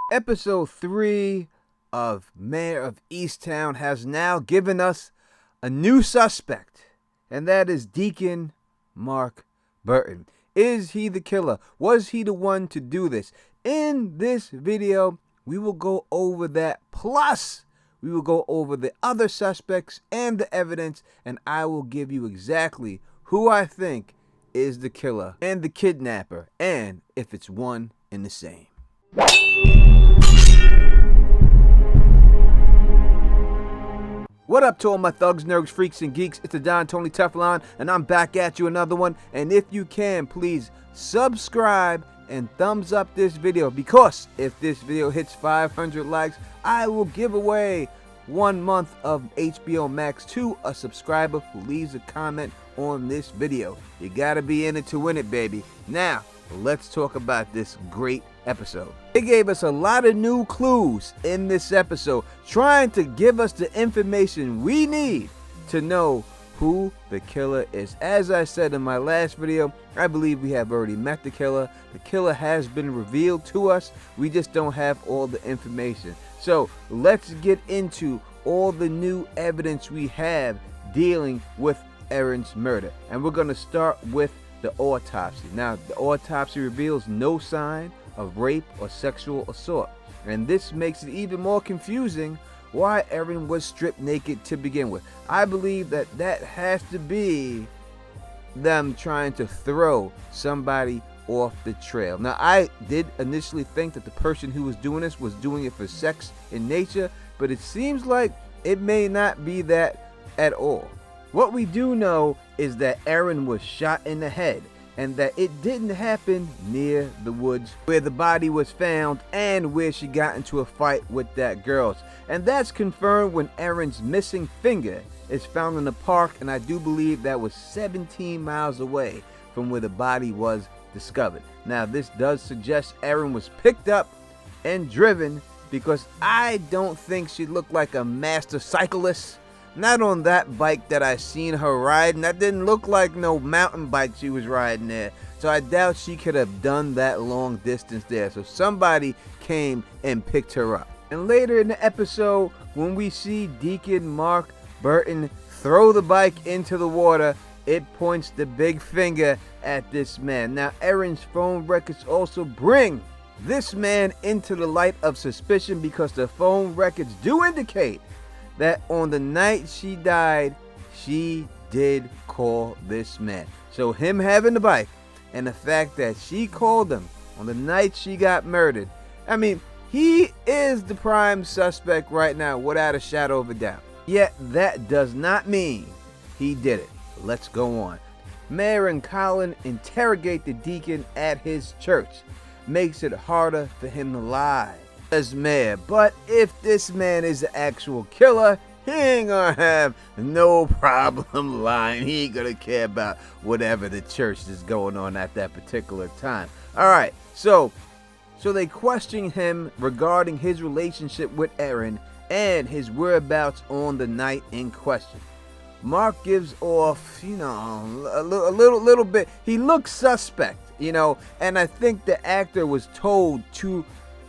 Episode 3 of Mare of Easttown has now given us a new suspect, and that is Deacon Mark Burton. Is he the killer? Was he the one to do this? In this video, we will go over that, plus we will go over the other suspects and the evidence, and I will give you exactly who I think is the killer and the kidnapper, and if it's one and the same. What up to all my thugs, nerds, freaks, and geeks? It's the Don Tony Teflon, and I'm back at you another one. And if you can, please subscribe and thumbs up this video, because if this video hits 500 likes, I will give away 1 month of HBO Max to a subscriber who leaves a comment on this video. You gotta be in it to win it, baby. Now, let's talk about this great episode. They gave us a lot of new clues in this episode, trying to give us the information we need to know who the killer is. As I said in my last video, I believe we have already met the killer. The killer has been revealed to us. We just don't have all the information. So let's get into all the new evidence we have dealing with Erin's murder. And we're going to start with the autopsy. Now, the autopsy reveals no sign of rape or sexual assault, and this makes it even more confusing why Erin was stripped naked to begin with. I believe that has to be them trying to throw somebody off the trail. Now, I did initially think that the person who was doing this was doing it for sex in nature, but it seems like it may not be that at all. What we do know is that Erin was shot in the head, and that it didn't happen near the woods where the body was found and where she got into a fight with that girl. And that's confirmed when Erin's missing finger is found in the park, and I do believe that was 17 miles away from where the body was discovered. Now, this does suggest Erin was picked up and driven, because I don't think she looked like a master cyclist. Not on that bike that I seen her riding. That didn't look like no mountain bike she was riding there. So I doubt she could have done that long distance there. So somebody came and picked her up. And later in the episode, when we see Deacon Mark Burton throw the bike into the water, it points the big finger at this man. Now, Erin's phone records also bring this man into the light of suspicion, because the phone records do indicate that on the night she died, she did call this man. So him having the bike and the fact that she called him on the night she got murdered, I mean, he is the prime suspect right now, without a shadow of a doubt. Yet that does not mean he did it. Let's go on. Mayor and Colin interrogate the deacon at his church. Makes it harder for him to lie as mayor. But if this man is the actual killer, he ain't gonna have no problem lying. He ain't gonna care about whatever the church is going on at that particular time. Alright, so they question him regarding his relationship with Erin and his whereabouts on the night in question. Mark gives off, a little bit. He looks suspect, and I think the actor was told to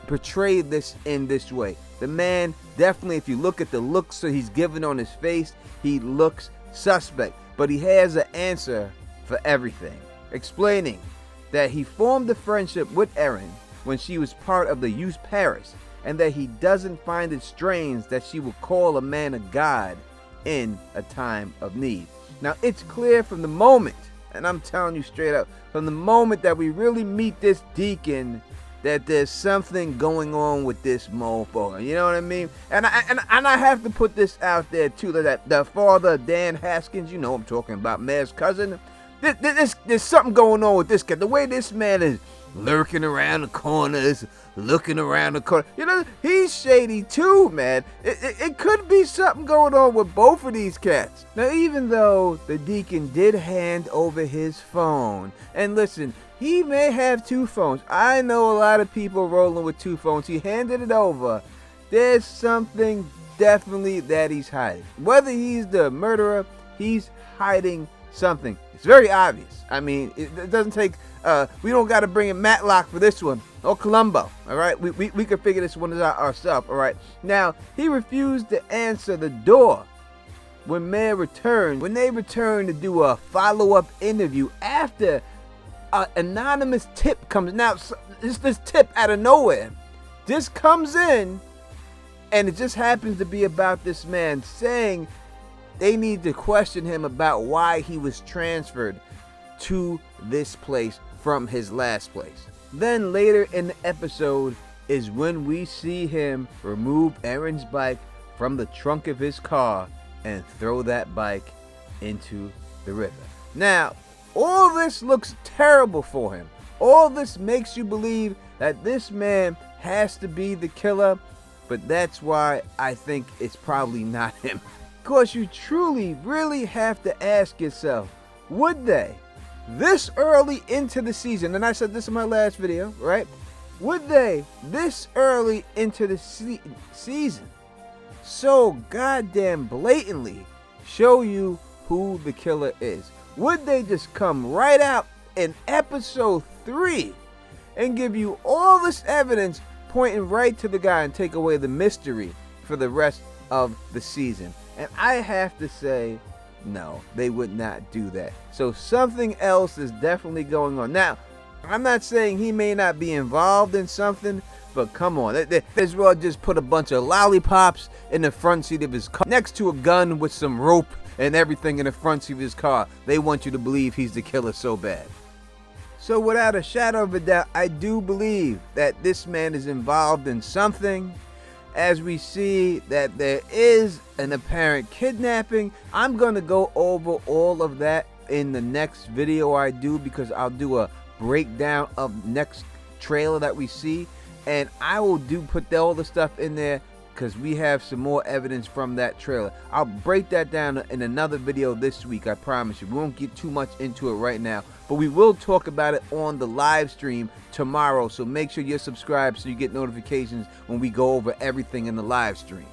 portray this in this way. The man definitely, if you look at the looks that he's given on his face, he looks suspect, but he has an answer for everything, explaining that he formed a friendship with Erin when she was part of the youth parish, and that he doesn't find it strange that she would call a man a god in a time of need. Now, it's clear from the moment, and I'm telling you straight up, from the moment that we really meet this deacon, that there's something going on with this mofo. You know what I mean? And I have to put this out there too, that the father, Dan Haskins, I'm talking about Mayor's cousin. There's something going on with this guy. The way this man is lurking around the corners, looking around the corner. He's shady too, man. It could be something going on with both of these cats. Now, even though the deacon did hand over his phone, and listen, he may have 2 phones. I know a lot of people rolling with 2 phones. He handed it over. There's something definitely that he's hiding. Whether he's the murderer, he's hiding something. It's very obvious. I mean, it doesn't take, we don't got to bring in Matlock for this one. or Columbo. All right, we could figure this one out ourselves. All right, now he refused to answer the door when Mare returned. When they returned to do a follow-up interview after an anonymous tip comes. Now this tip out of nowhere just comes in, and it just happens to be about this man saying they need to question him about why he was transferred to this place from his last place. Then later in the episode is when we see him remove Aaron's bike from the trunk of his car and throw that bike into the river. Now, all this looks terrible for him. All this makes you believe that this man has to be the killer, but that's why I think it's probably not him. Of course, you truly, really have to ask yourself, would they, this early into the season, and I said this in my last video, right? Would they, this early into the season, so goddamn blatantly show you who the killer is? Would they just come right out in episode 3 and give you all this evidence pointing right to the guy and take away the mystery for the rest of the season? And I have to say, no, they would not do that. So something else is definitely going on. Now, I'm not saying he may not be involved in something, but come on, they as well just put a bunch of lollipops in the front seat of his car next to a gun with some rope and everything in the front seat of his car. They want you to believe he's the killer so bad. So without a shadow of a doubt, I do believe that this man is involved in something. As we see that there is an apparent kidnapping, I'm going to go over all of that in the next video I do, because I'll do a breakdown of next trailer that we see, and I will put all the stuff in there because we have some more evidence from that trailer. I'll break that down in another video this week, I promise you. We won't get too much into it right now, but we will talk about it on the live stream tomorrow, so make sure you're subscribed so you get notifications when we go over everything in the live stream.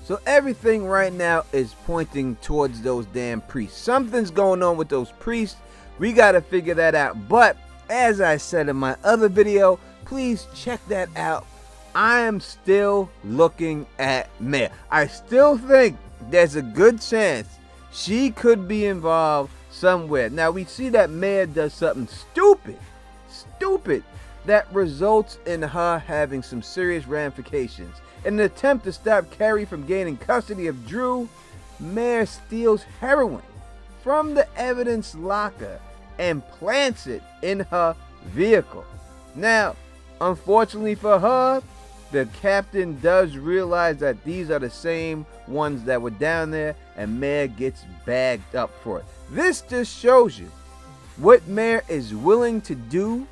So everything right now is pointing towards those damn priests. Something's going on with those priests. We got to figure that out. But as I said in my other video, please check that out. I am still looking at Mare. I still think there's a good chance she could be involved somewhere. Now we see that Mare does something stupid that results in her having some serious ramifications. In an attempt to stop Carrie from gaining custody of Drew, Mare steals heroin from the evidence locker and plants it in her vehicle. Now, unfortunately for her, the captain does realize that these are the same ones that were down there, and Mare gets bagged up for it. This just shows you what Mare is willing to do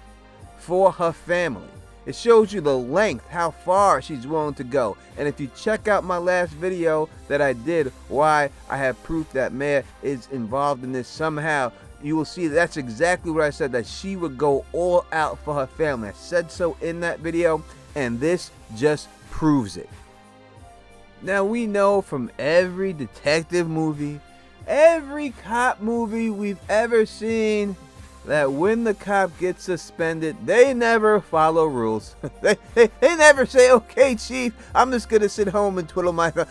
for her family. It shows you the length, how far she's willing to go. And if you check out my last video that I did, why I have proof that Mare is involved in this somehow, you will see that's exactly what I said, that she would go all out for her family. I said so in that video, and this just proves it. Now we know from every detective movie, every cop movie we've ever seen, that when the cop gets suspended, they never follow rules. they never say, okay, chief, I'm just gonna sit home and twiddle my thumb.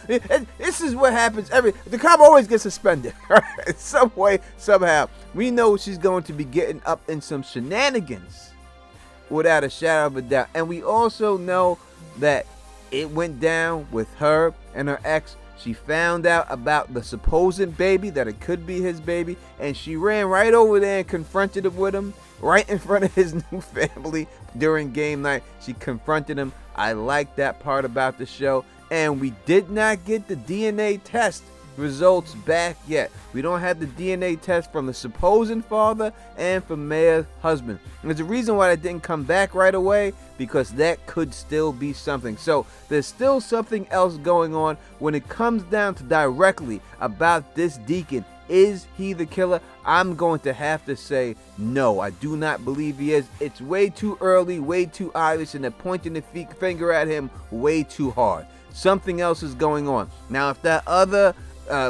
This is what happens the cop always gets suspended. Some way, somehow. We know she's going to be getting up in some shenanigans without a shadow of a doubt. And we also know that it went down with her and her ex. She found out about the supposed baby, that it could be his baby, and she ran right over there and confronted him with him right in front of his new family during game night. She confronted him. I like that part about the show. And we did not get the DNA test results back yet. We don't have the DNA test from the supposed father and from Mare's husband. And there's a reason why that didn't come back right away, because that could still be something. So there's still something else going on when it comes down to directly about this Deacon. Is he the killer? I'm going to have to say no. I do not believe he is. It's way too early, way too obvious, and they're pointing the finger at him way too hard. Something else is going on. Now, if that other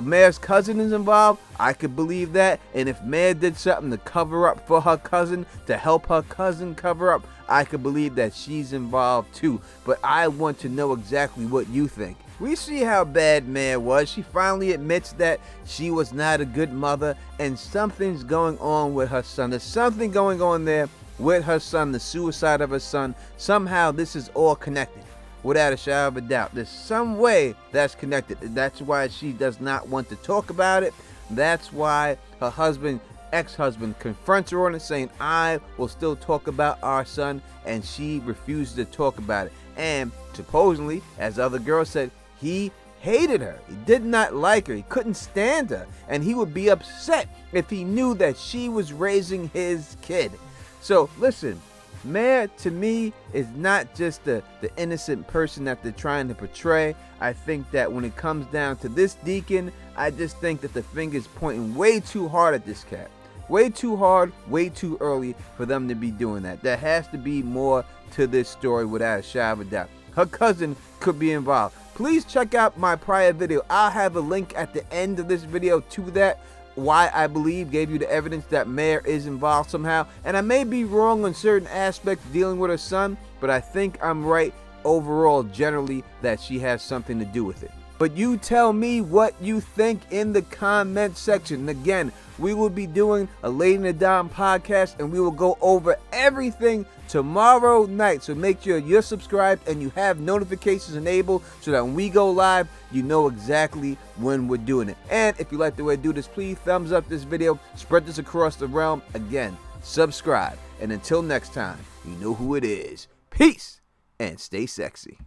Mare's cousin is involved, I could believe that. And if Mare did something to cover up for her cousin, to help her cousin cover up, I could believe that she's involved too, but I want to know exactly what you think. We see how bad Mare was. She finally admits that she was not a good mother and something's going on with her son. There's something going on there with her son, the suicide of her son. Somehow this is all connected, without a shadow of a doubt. There's some way that's connected. That's why she does not want to talk about it. That's why her husband, ex-husband, confronts her on it, saying, I will still talk about our son, and she refuses to talk about it. And supposedly, as other girls said, he hated her. He did not like her. He couldn't stand her, and he would be upset if he knew that she was raising his kid. So listen, Mare to me is not just the innocent person that they're trying to portray. I think that when it comes down to this Deacon, I just think that the finger's pointing way too hard at this cat. Way too hard, way too early for them to be doing that. There has to be more to this story without a shadow of a doubt. Her cousin could be involved. Please check out my prior video. I'll have a link at the end of this video to that. Why I believe gave you the evidence that Mare is involved somehow. And I may be wrong on certain aspects dealing with her son, but I think I'm right overall generally that she has something to do with it. But you tell me what you think in the comment section. And again, we will be doing a Late in the Dime podcast, and we will go over everything tomorrow night. So make sure you're subscribed and you have notifications enabled so that when we go live, you know exactly when we're doing it. And if you like the way I do this, please thumbs up this video, spread this across the realm. Again, subscribe. And until next time, you know who it is. Peace and stay sexy.